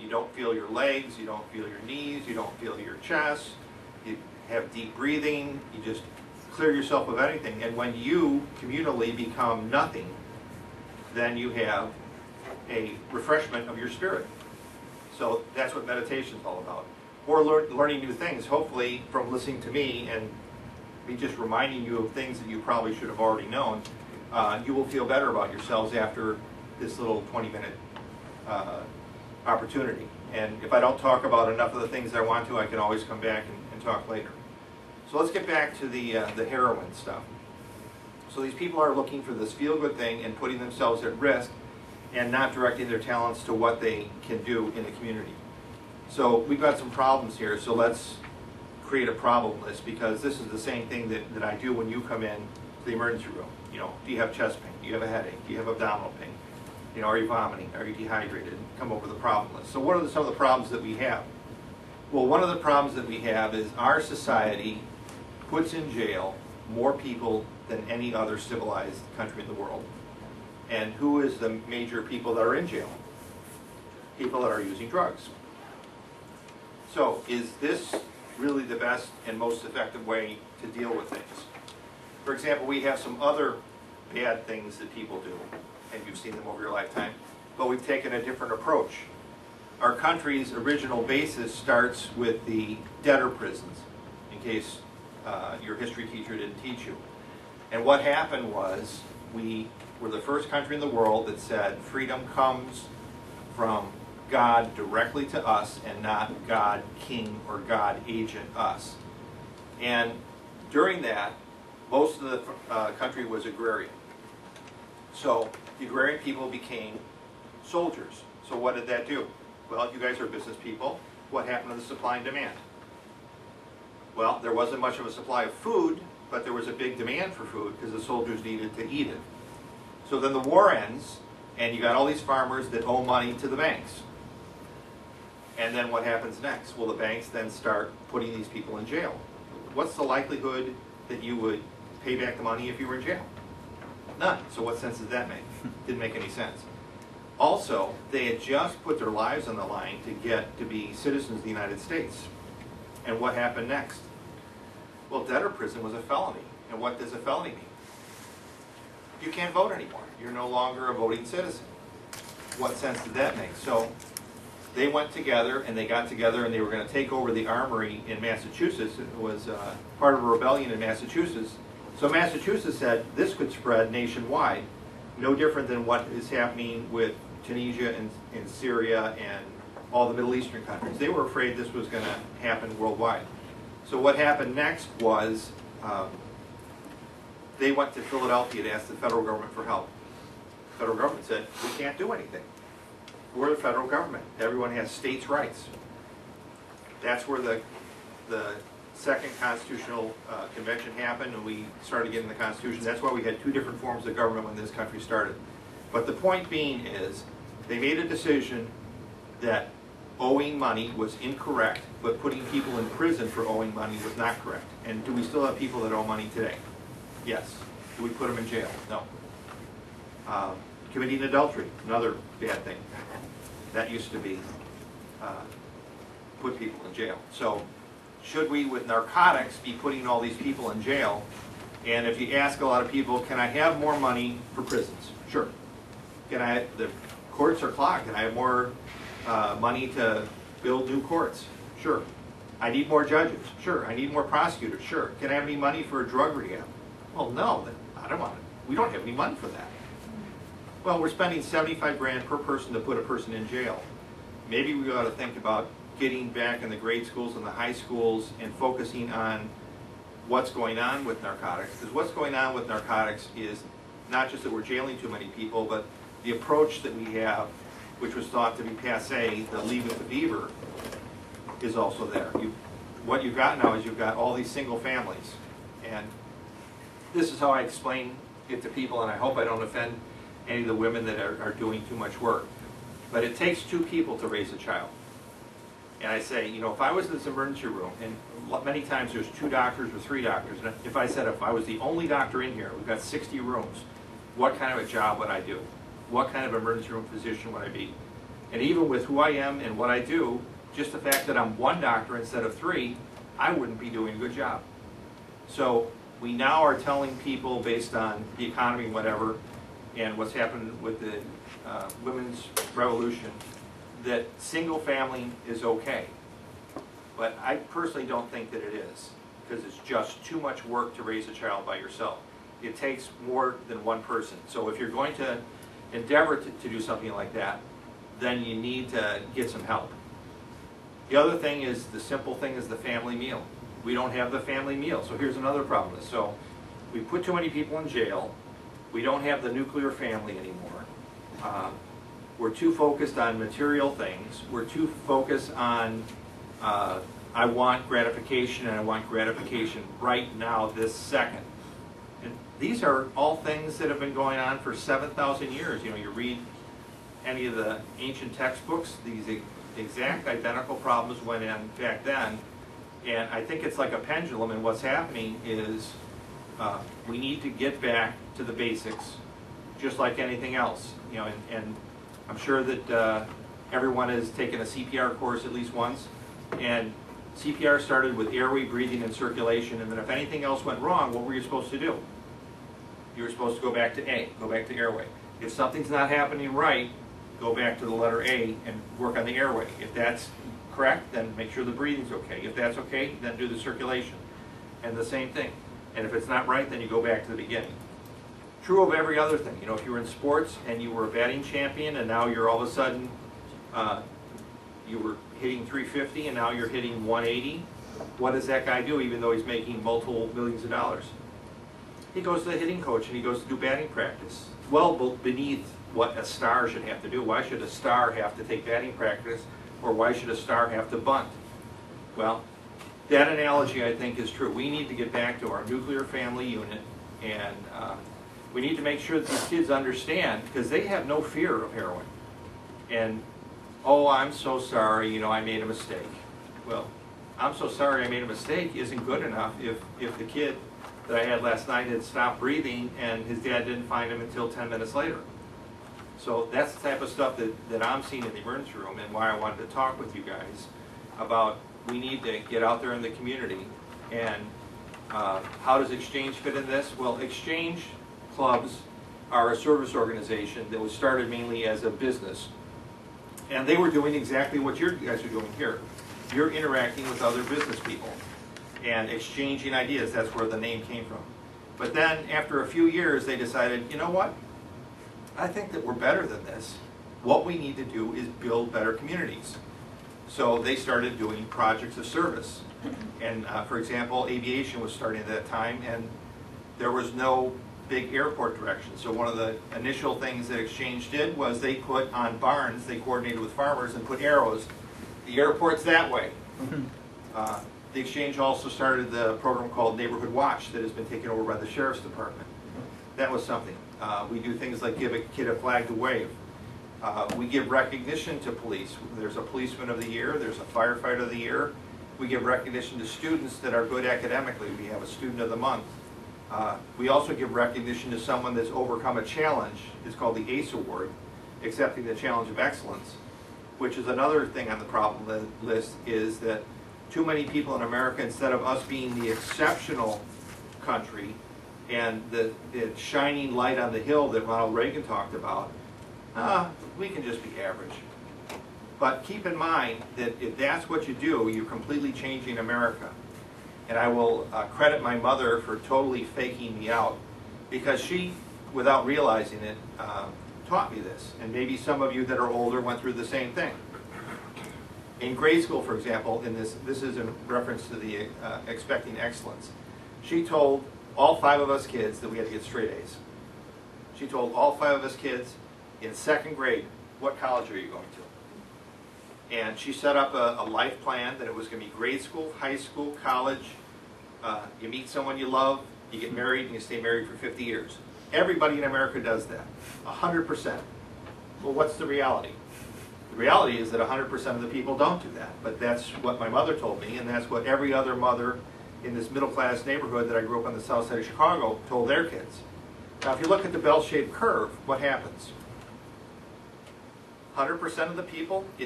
You don't feel your legs, you don't feel your knees, you don't feel your chest. You have deep breathing, you just clear yourself of anything. And when you communally become nothing, then you have a refreshment of your spirit. So that's what meditation is all about. Or learning new things, hopefully from listening to me and me just reminding you of things that you probably should have already known. You will feel better about yourselves after this little 20-minute opportunity. And if I don't talk about enough of the things I want to, I can always come back and talk later. So let's get back to the heroin stuff. So these people are looking for this feel-good thing and putting themselves at risk and not directing their talents to what they can do in the community. So we've got some problems here, so let's create a problem list, because this is the same thing that I do when you come in to the emergency room. You know, do you have chest pain? Do you have a headache? Do you have abdominal pain? You know, are you vomiting? Are you dehydrated? Come up with a problem list. So what are some of the problems that we have? Well, one of the problems that we have is our society puts in jail more people than any other civilized country in the world. And who is the major people that are in jail? People that are using drugs. So is this really the best and most effective way to deal with things? For example, we have some other bad things that people do, and you've seen them over your lifetime, but we've taken a different approach. Our country's original basis starts with the debtor prisons, in case your history teacher didn't teach you. And what happened was, we were the first country in the world that said freedom comes from God directly to us and not God king or God agent us. And during that, most of the country was agrarian. So the agrarian people became soldiers. So what did that do? Well, you guys are business people. What happened to the supply and demand? Well, there wasn't much of a supply of food, but there was a big demand for food because the soldiers needed to eat it. So then the war ends, and you got all these farmers that owe money to the banks. And then what happens next? Well, the banks then start putting these people in jail. What's the likelihood that you would pay back the money if you were in jail? None. So what sense does that make? Didn't make any sense. Also, they had just put their lives on the line to get to be citizens of the United States. And what happened next? Well, debtor prison was a felony. And what does a felony mean? You can't vote anymore. You're no longer a voting citizen. What sense did that make? So they went together, and they got together, and they were going to take over the armory in Massachusetts. It was part of a rebellion in Massachusetts. So Massachusetts said this could spread nationwide, no different than what is happening with Tunisia and Syria and all the Middle Eastern countries. They were afraid this was going to happen worldwide. So what happened next was they went to Philadelphia to ask the federal government for help. The federal government said, we can't do anything. We're the federal government. Everyone has states' rights. That's where the second constitutional convention happened, and we started getting the Constitution. That's why we had two different forms of government when this country started. But the point being is, they made a decision that owing money was incorrect, but putting people in prison for owing money was not correct. And do we still have people that owe money today? Yes. Do we put them in jail? No. Committing adultery, another bad thing. That used to be put people in jail. So should we, with narcotics, be putting all these people in jail? And if you ask a lot of people, can I have more money for prisons? Sure. The courts are clogged. Can I have more money to build new courts? Sure. I need more judges. Sure. I need more prosecutors. Sure. Can I have any money for a drug rehab? Well, no, I don't want it. We don't have any money for that. Well, we're spending $75 grand per person to put a person in jail. Maybe we ought to think about getting back in the grade schools and the high schools and focusing on what's going on with narcotics. Because what's going on with narcotics is not just that we're jailing too many people, but the approach that we have, which was thought to be passé, the leave with the beaver, is also there. What you've got now is you've got all these single families. And this is how I explain it to people, and I hope I don't offend any of the women that are doing too much work. But it takes two people to raise a child. And I say, you know, if I was in this emergency room, and many times there's 2 doctors or 3 doctors, and if I said if I was the only doctor in here, we've got 60 rooms, what kind of a job would I do? What kind of emergency room physician would I be? And even with who I am and what I do, just the fact that I'm one doctor instead of 3, I wouldn't be doing a good job. So we now are telling people, based on the economy and whatever, and what's happened with the women's revolution, that single family is okay. But I personally don't think that it is, because it's just too much work to raise a child by yourself. It takes more than one person. So if you're going to endeavor to do something like that, then you need to get some help. The other thing is, the simple thing is the family meal. We don't have the family meal. So here's another problem. So we put too many people in jail. We don't have the nuclear family anymore. We're too focused on material things. We're too focused on, I want gratification, and I want gratification right now, this second. And these are all things that have been going on for 7,000 years. You know, you read any of the ancient textbooks, these exact identical problems went in back then. And I think it's like a pendulum, and what's happening is we need to get back to the basics, just like anything else. You know, and I'm sure that everyone has taken a CPR course at least once, and CPR started with airway, breathing, and circulation, and then if anything else went wrong, what were you supposed to do? You were supposed to go back to A, go back to airway. If something's not happening right, go back to the letter A and work on the airway. If that's correct, then make sure the breathing's okay. If that's okay, then do the circulation. And the same thing. And if it's not right, then you go back to the beginning. True of every other thing. You know, if you were in sports and you were a batting champion and now you're all of a sudden, you were hitting 350 and now you're hitting 180, what does that guy do even though he's making multiple millions of dollars? He goes to the hitting coach and he goes to do batting practice. Well beneath what a star should have to do. Why should a star have to take batting practice, or why should a star have to bunt? Well, that analogy I think is true. We need to get back to our nuclear family unit, and we need to make sure that these kids understand, because they have no fear of heroin. And, oh, I'm so sorry, you know, I made a mistake. Well, I'm so sorry I made a mistake isn't good enough if the kid that I had last night had stopped breathing and his dad didn't find him until 10 minutes later. So that's the type of stuff that I'm seeing in the emergency room, and why I wanted to talk with you guys about we need to get out there in the community. And how does Exchange fit in this? Well, Exchange clubs are a service organization that was started mainly as a business. And they were doing exactly what you guys are doing here. You're interacting with other business people and exchanging ideas. That's where the name came from. But then after a few years, they decided, you know what? I think that we're better than this. What we need to do is build better communities. So they started doing projects of service. And for example, aviation was starting at that time, and there was no big airport direction. So one of the initial things that Exchange did was they put on barns, they coordinated with farmers and put arrows. The airport's that way. The Exchange also started the program called Neighborhood Watch that has been taken over by the Sheriff's Department. That was something. We do things like give a kid a flag to wave. We give recognition to police. There's a policeman of the year, there's a firefighter of the year. We give recognition to students that are good academically. We have a student of the month. We also give recognition to someone that's overcome a challenge. It's called the ACE Award, Accepting the Challenge of Excellence, which is another thing on the problem list, is that too many people in America, instead of us being the exceptional country and the shining light on the hill that Ronald Reagan talked about, we can just be average. But keep in mind that if that's what you do, you're completely changing America. And I will credit my mother for totally faking me out, because she, without realizing it, taught me this. And maybe some of you that are older went through the same thing. In grade school, for example, in this is in reference to the expecting excellence, she told all 5 of us kids that we had to get straight A's. She told all 5 of us kids in 2nd grade, what college are you going to? And she set up a life plan that it was going to be grade school, high school, college. You meet someone you love, you get married, and you stay married for 50 years. Everybody in America does that, 100%. Well, what's the reality? The reality is that 100% of the people don't do that. But that's what my mother told me, and that's what every other mother in this middle-class neighborhood that I grew up on the south side of Chicago told their kids. Now, if you look at the bell-shaped curve, what happens? 100% of the people,